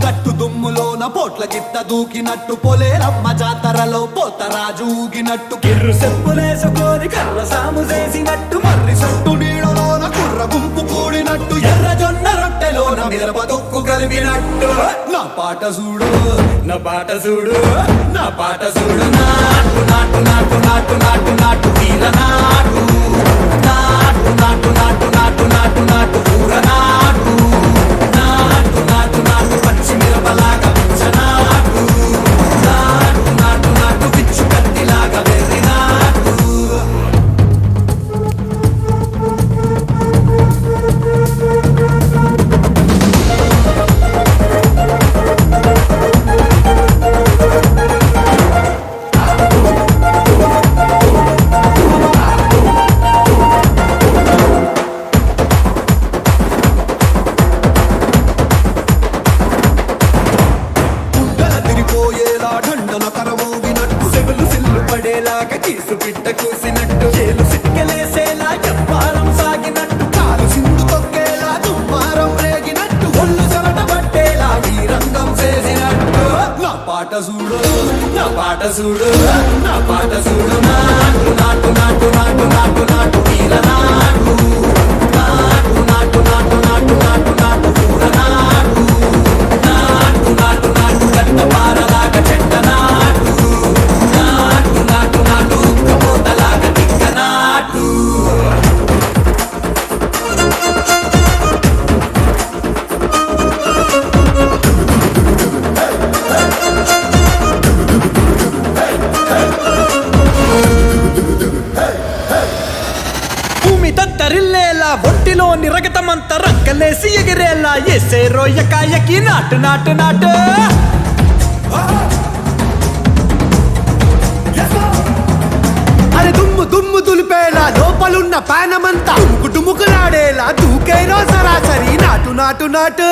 గట్టు దుమ్ములోన పోట్ల గిత్త దూకినట్టు పొలేరమ్మ జాతరలో పోతరాజు ఊగినట్టు కిర్రు చెప్పులేసుకొని కర్ర సాము చేసినట్టు మర్రి సొట్టు నీడలోన కుర్ర గుంపు కూడినట్టు ఎర్ర జొన్న రొట్టెలోన మిరప దొక్కు కలిపినట్టు నా పాట చూడు నా పాట చూడు నా పాట చూడు నాటు నాటు నాటు నాటు నాటు నాటు వీర నాటు నాటు నాటు నాటు నాటు నాటు నాటు ఊర నాటు నాటు నాటు నాటు పచ్చి మిరపలాగా నాటు నాటు నాటు నాటు పిచ్చు కత్తిలాగా వెర్రి నాటు కీసు పిట్ట కూసినట్టు చేలు సిక్కలేసేలా ఎవ్వారం సాగినట్టు కాలు సింధు తొక్కేలా దుమ్మారం రేగినట్టు ఒళ్ళు చెమట పట్టేలా ఈ రంగం చేసినట్టు నా పాట చూడు నా పాట చూడు నా పాట చూడు నాటు నాటు నాటు నాటు నాటు నాటు వీర నాటు నాటు నాటు నాటు నాటు నాటు నాటు ఊర నాటు నాటు నాటు నాటు గంట పారలాగా చెట్ట నాటు నాటు నాటు నాటు కబోతలాగా దిక్క నాటు భూమి తత్తరిల్లేలా ఒంటిలోని రగతమంత రక్కలేసి ఎగిరేలా ఎసే రోయకాయకి నాటు నాటు నాటు అరే దుమ్ము దుమ్ము దులిపేలా లోపలున్న పానమంతా టుముకులాడేలా దూకేనో సరాసరి నాటు నాటు నాటు